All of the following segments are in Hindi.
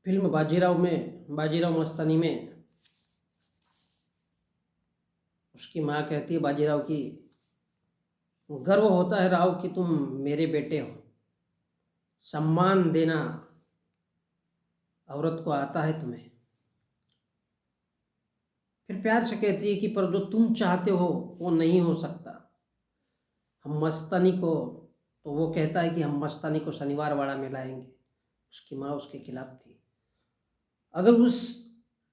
फिल्म बाजीराव मस्तानी में उसकी माँ कहती है बाजीराव की, गर्व होता है राव कि तुम मेरे बेटे हो, सम्मान देना औरत को आता है तुम्हें। फिर प्यार से कहती है कि पर जो तुम चाहते हो वो नहीं हो सकता। हम मस्तानी को, तो वो कहता है कि हम मस्तानी को शनिवार वाड़ा में लाएंगे। उसकी माँ उसके खिलाफ थी। अगर उस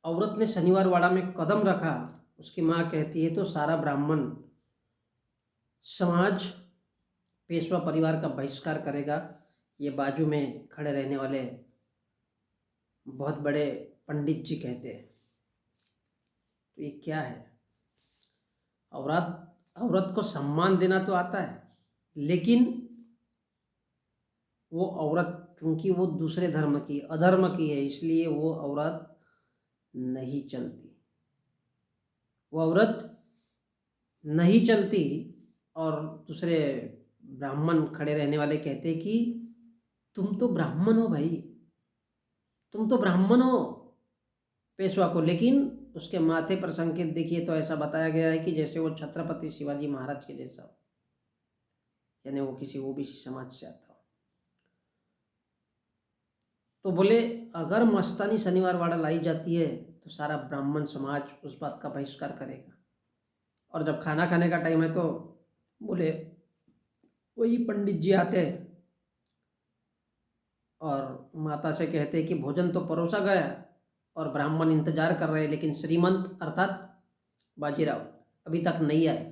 औरत ने शनिवार वाड़ा में कदम रखा, उसकी माँ कहती है, तो सारा ब्राह्मण समाज पेशवा परिवार का बहिष्कार करेगा। ये बाजू में खड़े रहने वाले बहुत बड़े पंडित जी कहते हैं। तो ये क्या है? औरत को सम्मान देना तो आता है, लेकिन वो औरत क्योंकि वो दूसरे धर्म की, अधर्म की है, इसलिए वो औरत नहीं चलती। वो औरत नहीं चलती। और दूसरे ब्राह्मण खड़े रहने वाले कहते कि तुम तो ब्राह्मण हो भाई, तुम तो ब्राह्मण हो पेशवा को। लेकिन उसके माथे पर संकेत देखिए तो ऐसा बताया गया है कि जैसे वो छत्रपति शिवाजी महाराज के जैसा हो, यानी वो किसी ओबीसी समाज से आता हो। तो बोले अगर मस्तानी शनिवार वाड़ा लाई जाती है तो सारा ब्राह्मण समाज उस बात का बहिष्कार करेगा। और जब खाना खाने का टाइम है तो बोले वही पंडित जी आते हैं और माता से कहते हैं कि भोजन तो परोसा गया और ब्राह्मण इंतजार कर रहे हैं, लेकिन श्रीमंत अर्थात बाजीराव अभी तक नहीं आए।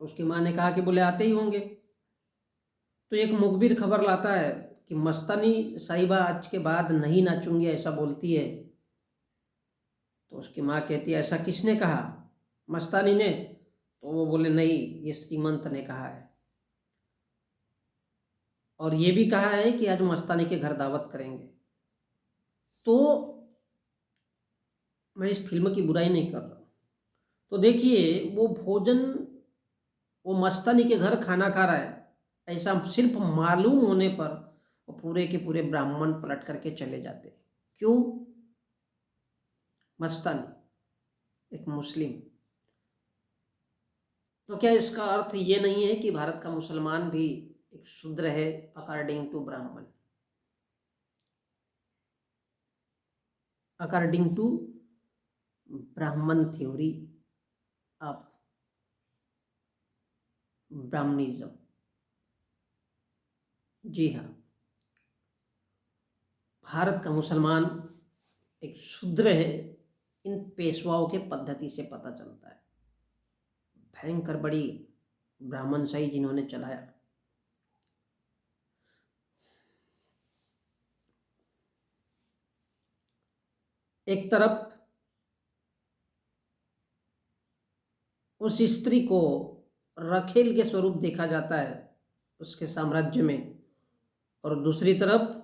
तो उसकी माँ ने कहा कि बोले आते ही होंगे। तो एक मुखबिर खबर लाता है कि मस्तानी साहिबा आज के बाद नहीं नाचूंगी, ऐसा बोलती है। तो उसकी माँ कहती है ऐसा किसने कहा? मस्तानी ने। तो वो बोले नहीं, ये श्रीमंत ने कहा है, और ये भी कहा है कि आज मस्तानी के घर दावत करेंगे। तो मैं इस फिल्म की बुराई नहीं कर रहा। तो देखिए वो भोजन, वो मस्तानी के घर खाना खा रहा है, ऐसा सिर्फ मालूम होने पर वो पूरे के पूरे ब्राह्मण पलट करके चले जाते। क्यों? मस्तानी एक मुस्लिम। तो क्या इसका अर्थ ये नहीं है कि भारत का मुसलमान भी एक शूद्र है अकॉर्डिंग टू ब्राह्मण, अकॉर्डिंग टू ब्राह्मण थ्योरी ऑफ ब्राह्मणिज्म? जी हाँ, भारत का मुसलमान एक शूद्र है, इन पेशवाओं के पद्धति से पता चलता है। भयंकर बड़ी ब्राह्मणशाही जिन्होंने चलाया। एक तरफ उस स्त्री को रखेल के स्वरूप देखा जाता है उसके साम्राज्य में, और दूसरी तरफ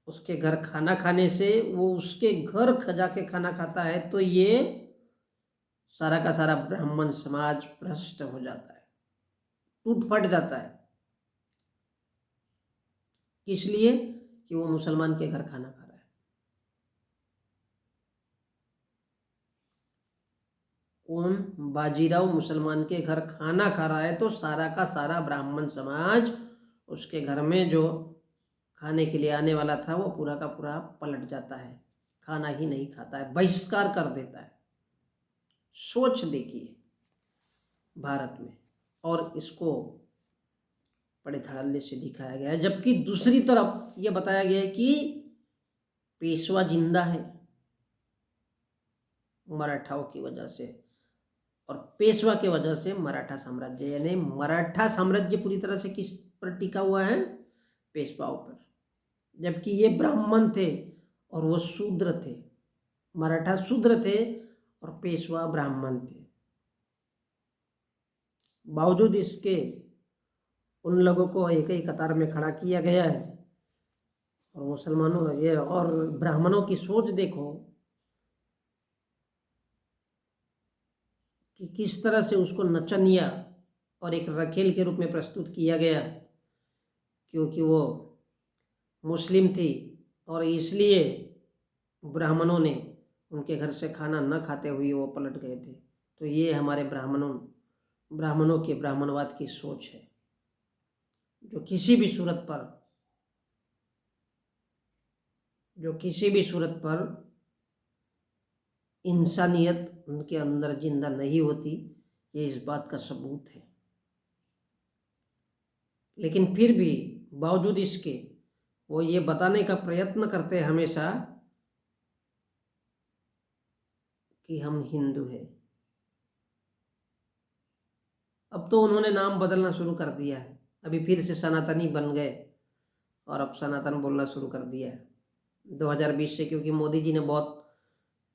उसके घर खाना खाने से वो उसके घर खजा के खाना खाता है। तो ये सारा का सारा ब्राह्मण समाज भ्रष्ट हो जाता है, टूट फट जाता है। किस लिए? कि वो मुसलमान के घर खाना खा रहा है। कौन? बाजीराव मुसलमान के घर खाना खा रहा है, तो सारा का सारा ब्राह्मण समाज उसके घर में जो खाने के लिए आने वाला था वो पूरा का पूरा पलट जाता है, खाना ही नहीं खाता है, बहिष्कार कर देता है। सोच देखिए भारत में। और इसको बड़े धड़ल्ले से दिखाया गया है, जबकि दूसरी तरफ ये बताया गया है कि पेशवा जिंदा है मराठाओं की वजह से, और पेशवा की वजह से मराठा साम्राज्य, यानी मराठा साम्राज्य पूरी तरह से किस पर टिका हुआ है? पेशवाओं पर। जबकि ये ब्राह्मण थे और वो शूद्र थे। मराठा शूद्र थे और पेशवा ब्राह्मण थे। बावजूद इसके उन लोगों को एक ही कतार में खड़ा किया गया है। और मुसलमानों ये और ब्राह्मणों की सोच देखो कि किस तरह से उसको नचनिया और एक रखेल के रूप में प्रस्तुत किया गया, क्योंकि वो मुस्लिम थी और इसलिए ब्राह्मणों ने उनके घर से खाना न खाते हुए वो पलट गए थे। तो ये हमारे ब्राह्मणों के ब्राह्मणवाद की सोच है, जो किसी भी सूरत पर इंसानियत उनके अंदर जिंदा नहीं होती, ये इस बात का सबूत है। लेकिन फिर भी बावजूद इसके वो ये बताने का प्रयत्न करते हैं हमेशा कि हम हिंदू हैं। अब तो उन्होंने नाम बदलना शुरू कर दिया है, अभी फिर से सनातनी बन गए और अब सनातन बोलना शुरू कर दिया है 2020 से, क्योंकि मोदी जी ने बहुत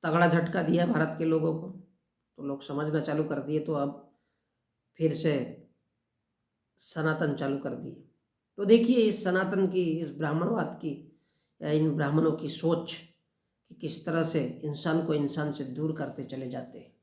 तगड़ा झटका दिया भारत के लोगों को, तो लोग समझना चालू कर दिए, तो अब फिर से सनातन चालू कर दिए। तो देखिए इस सनातन की, इस ब्राह्मणवाद की या इन ब्राह्मणों की सोच कि किस तरह से इंसान को इंसान से दूर करते चले जाते हैं।